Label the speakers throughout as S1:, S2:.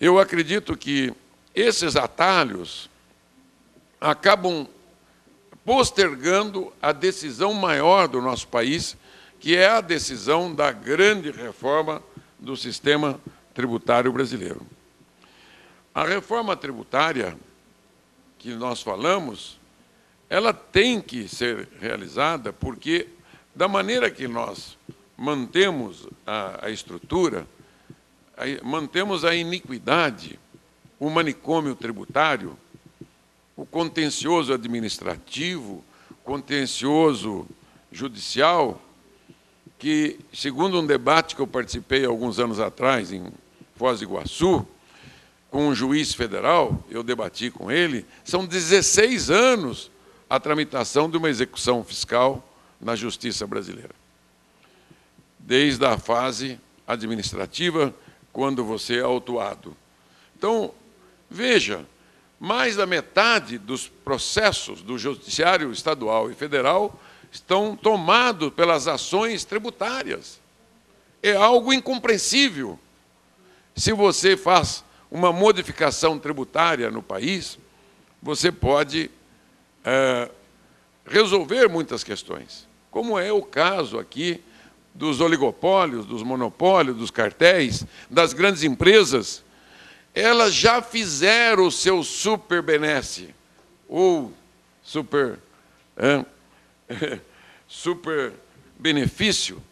S1: eu acredito que esses atalhos acabam postergando a decisão maior do nosso país, que é a decisão da grande reforma do sistema tributário brasileiro. A reforma tributária que nós falamos, ela tem que ser realizada porque, da maneira que nós mantemos a estrutura, mantemos a iniquidade, o manicômio tributário, o contencioso administrativo, contencioso judicial, que, segundo um debate que eu participei alguns anos atrás, em Foz do Iguaçu, com um juiz federal, eu debati com ele, são 16 anos a tramitação de uma execução fiscal na justiça brasileira. Desde a fase administrativa, quando você é autuado. Então, veja, mais da metade dos processos do judiciário estadual e federal estão tomados pelas ações tributárias. É algo incompreensível. Se você faz uma modificação tributária no país, você pode resolver muitas questões, como é o caso aqui dos oligopólios, dos monopólios, dos cartéis, das grandes empresas. Elas já fizeram o seu super benesse, ou super benefício.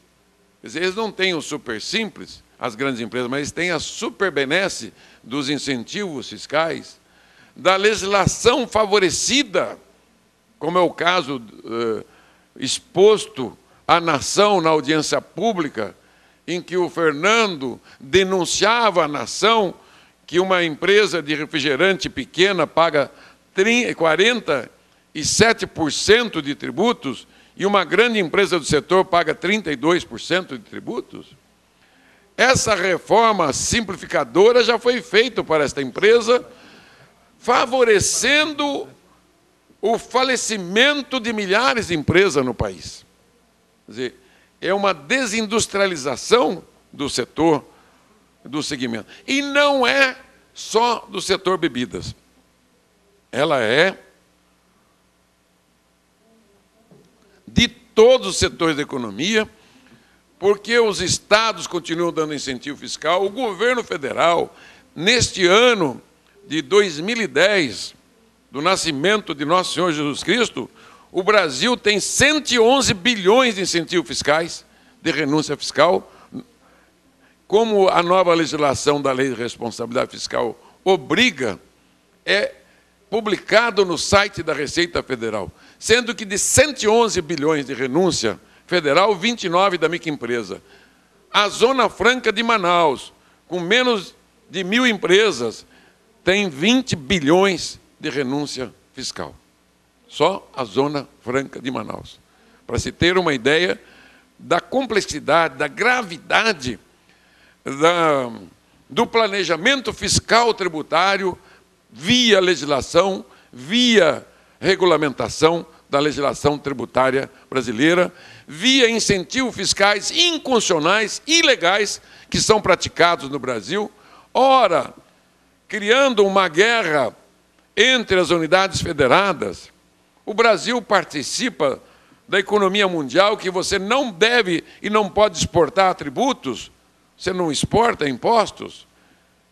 S1: Quer dizer, eles não têm o super simples, as grandes empresas, mas eles têm a super benesse dos incentivos fiscais, da legislação favorecida, como é o caso exposto à nação na audiência pública, em que o Fernando denunciava à nação que uma empresa de refrigerante pequena paga 47% de tributos e uma grande empresa do setor paga 32% de tributos. Essa reforma simplificadora já foi feita para esta empresa, favorecendo o falecimento de milhares de empresas no país. Quer dizer, é uma desindustrialização do setor, do segmento. E não é só do setor bebidas. Ela é de todos os setores da economia, porque os estados continuam dando incentivo fiscal. O governo federal, neste ano de 2010, do nascimento de Nosso Senhor Jesus Cristo, o Brasil tem 111 bilhões de incentivos fiscais, de renúncia fiscal, como a nova legislação da Lei de Responsabilidade Fiscal obriga, é publicado no site da Receita Federal, sendo que de 111 bilhões de renúncia federal, 29 da microempresa. A Zona Franca de Manaus, com menos de 1.000 empresas, tem 20 bilhões de renúncia fiscal. Só a Zona Franca de Manaus. Para se ter uma ideia da complexidade, da gravidade do planejamento fiscal tributário via legislação, via regulamentação da legislação tributária brasileira, via incentivos fiscais inconstitucionais, ilegais, que são praticados no Brasil, ora, criando uma guerra entre as unidades federadas. O Brasil participa da economia mundial, que você não deve e não pode exportar tributos, você não exporta impostos,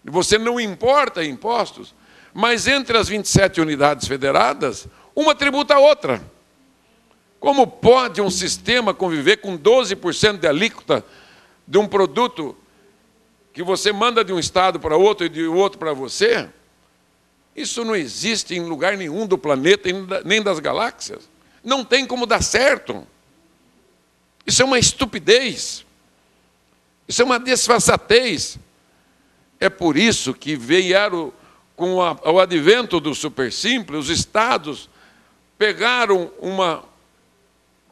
S1: você não importa impostos, mas entre as 27 unidades federadas, uma tributa a outra. Como pode um sistema conviver com 12% de alíquota de um produto que você manda de um estado para outro e de outro para você? Isso não existe em lugar nenhum do planeta, nem das galáxias. Não tem como dar certo. Isso é uma estupidez. Isso é uma desfaçatez. É por isso que vieram, com o advento do super simples, os estados pegaram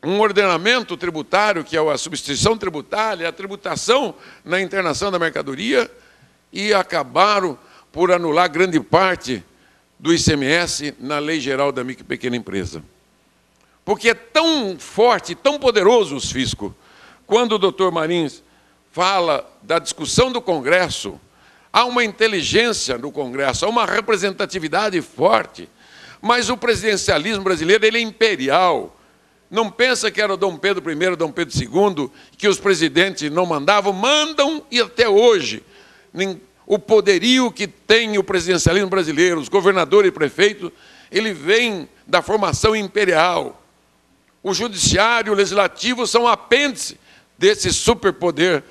S1: um ordenamento tributário, que é a substituição tributária, a tributação na internação da mercadoria, e acabaram por anular grande parte do ICMS na Lei Geral da Micro e Pequena Empresa. Porque é tão forte, tão poderoso os fiscos. Quando o doutor Marins fala da discussão do Congresso há uma inteligência no Congresso, há uma representatividade forte, mas o presidencialismo brasileiro ele é imperial. Não pensa que era Dom Pedro I, Dom Pedro II, que os presidentes não mandavam, mandam e até hoje. O poderio que tem o presidencialismo brasileiro, os governadores e prefeitos, ele vem da formação imperial. O judiciário e o legislativo são apêndice desse superpoder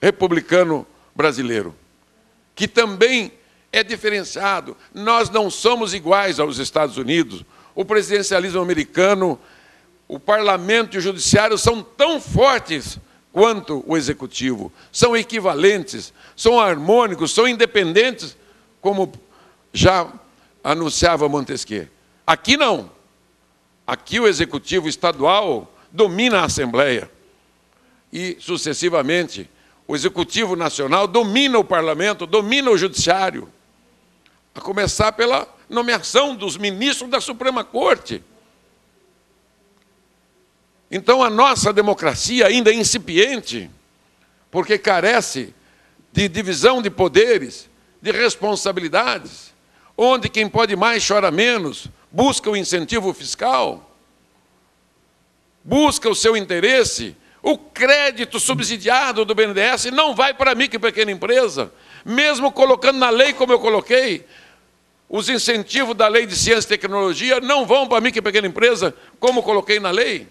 S1: republicano brasileiro, que também é diferenciado. Nós não somos iguais aos Estados Unidos. O presidencialismo americano, o parlamento e o judiciário são tão fortes quanto o executivo. São equivalentes, são harmônicos, são independentes, como já anunciava Montesquieu. Aqui não. Aqui o executivo estadual domina a Assembleia. E, sucessivamente, o executivo nacional domina o parlamento, domina o judiciário. A começar pela nomeação dos ministros da Suprema Corte. Então, a nossa democracia ainda é incipiente, porque carece de divisão de poderes, de responsabilidades, onde quem pode mais chora menos, busca o incentivo fiscal, busca o seu interesse. O crédito subsidiado do BNDES não vai para a micro e pequena empresa, mesmo colocando na lei como eu coloquei. Os incentivos da lei de ciência e tecnologia não vão para a micro e pequena empresa, como coloquei na lei.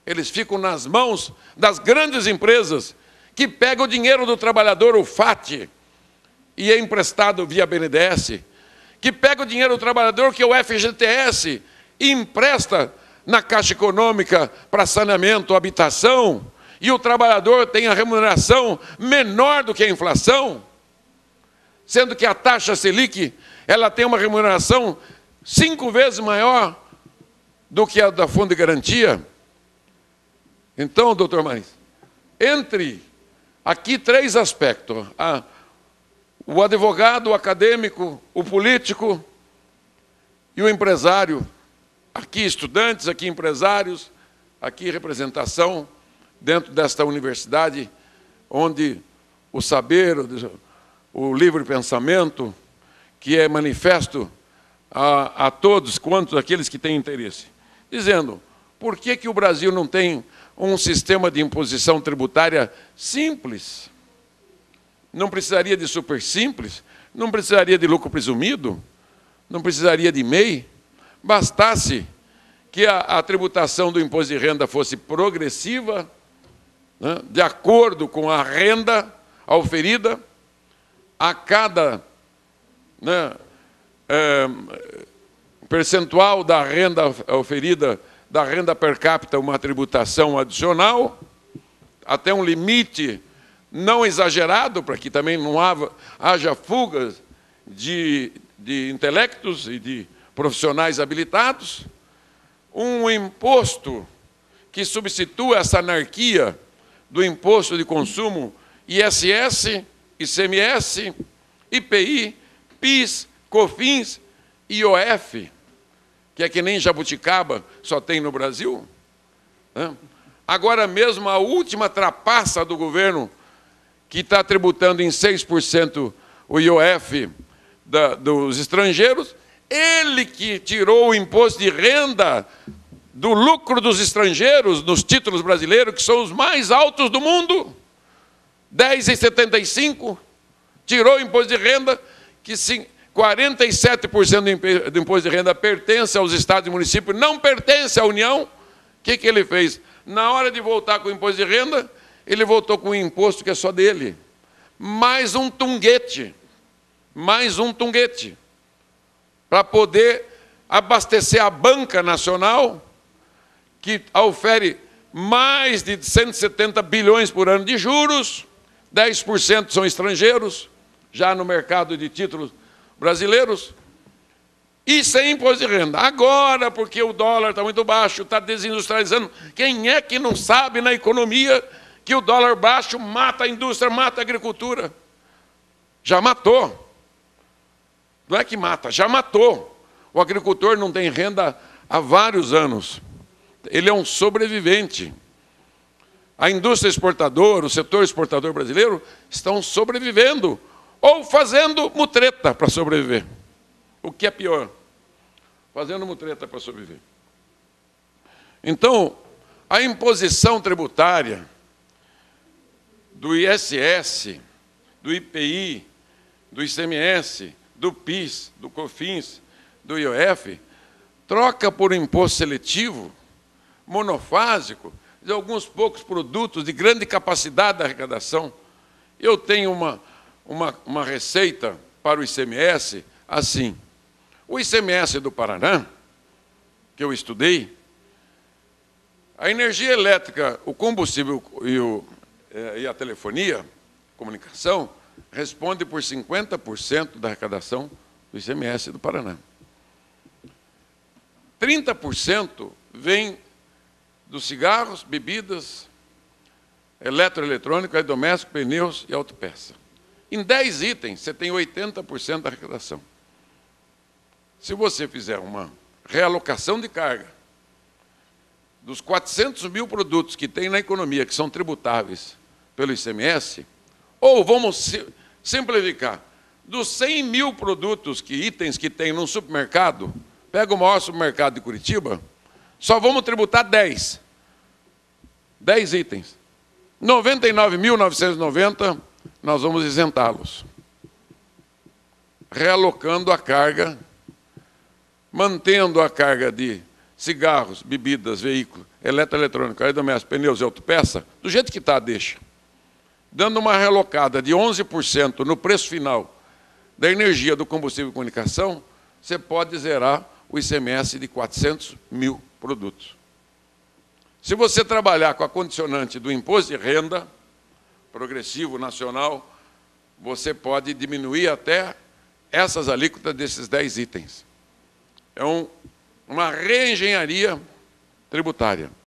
S1: Eles ficam nas mãos das grandes empresas, que pegam o dinheiro do trabalhador, o FAT, e é emprestado via BNDES, que pega o dinheiro do trabalhador, que é o FGTS, e empresta na Caixa Econômica para saneamento, habitação, e o trabalhador tem a remuneração menor do que a inflação, sendo que a taxa Selic, ela tem uma remuneração 5 vezes maior do que a da Fundo de Garantia. Então, doutor Marins, entre aqui 3 aspectos. O advogado, o acadêmico, o político e o empresário. Aqui estudantes, aqui empresários, aqui representação dentro desta universidade, onde o saber, o livre pensamento, que é manifesto a todos quanto aqueles que têm interesse. Dizendo, por que o Brasil não tem um sistema de imposição tributária simples? Não precisaria de super simples, não precisaria de lucro presumido, não precisaria de MEI, bastasse que a tributação do imposto de renda fosse progressiva, né, de acordo com a renda auferida, a cada percentual da renda auferida, da renda per capita, uma tributação adicional, até um limite não exagerado, para que também não haja fugas de intelectos e de profissionais habilitados, um imposto que substitua essa anarquia do imposto de consumo ISS, ICMS, IPI, PIS, COFINS e IOF, que é que nem jabuticaba, só tem no Brasil. Agora mesmo, a última trapaça do governo, que está tributando em 6% o IOF dos estrangeiros, ele que tirou o imposto de renda do lucro dos estrangeiros nos títulos brasileiros, que são os mais altos do mundo, 10,75%, tirou o imposto de renda, que 47% do imposto de renda pertence aos estados e municípios, não pertence à União. O que ele fez? Na hora de voltar com o imposto de renda, ele voltou com um imposto que é só dele. Mais um tunguete, para poder abastecer a banca nacional, que ofere mais de 170 bilhões por ano de juros, 10% são estrangeiros, já no mercado de títulos brasileiros, e sem imposto de renda. Agora, porque o dólar está muito baixo, está desindustrializando, quem é que não sabe na economia que o dólar baixo mata a indústria, mata a agricultura? Já matou. Não é que mata, já matou. O agricultor não tem renda há vários anos. Ele é um sobrevivente. A indústria exportadora, o setor exportador brasileiro, estão sobrevivendo. ou fazendo mutreta para sobreviver. O que é pior? Fazendo mutreta para sobreviver. Então, a imposição tributária do ISS, do IPI, do ICMS, do PIS, do COFINS, do IOF, troca por um imposto seletivo, monofásico, de alguns poucos produtos de grande capacidade de arrecadação. Eu tenho uma receita para o ICMS assim. O ICMS do Paraná, que eu estudei, a energia elétrica, o combustível e a telefonia, comunicação, responde por 50% da arrecadação do ICMS do Paraná. 30% vem dos cigarros, bebidas, eletroeletrônica, doméstico, pneus e autopeça. Em 10 itens, você tem 80% da arrecadação. Se você fizer uma realocação de carga dos 400 mil produtos que tem na economia, que são tributáveis pelo ICMS, ou vamos simplificar, dos 100 mil produtos, itens que tem num supermercado, pega o maior supermercado de Curitiba, só vamos tributar 10. 10 itens. 99.990, nós vamos isentá-los. Realocando a carga, mantendo a carga de cigarros, bebidas, veículos, eletroeletrônica, domésticos, pneus e autopeça, do jeito que está, deixa. Dando uma relocada de 11% no preço final da energia, do combustível e comunicação, você pode zerar o ICMS de 400 mil produtos. Se você trabalhar com a condicionante do imposto de renda, progressivo, nacional, você pode diminuir até essas alíquotas desses 10 itens. É uma reengenharia tributária.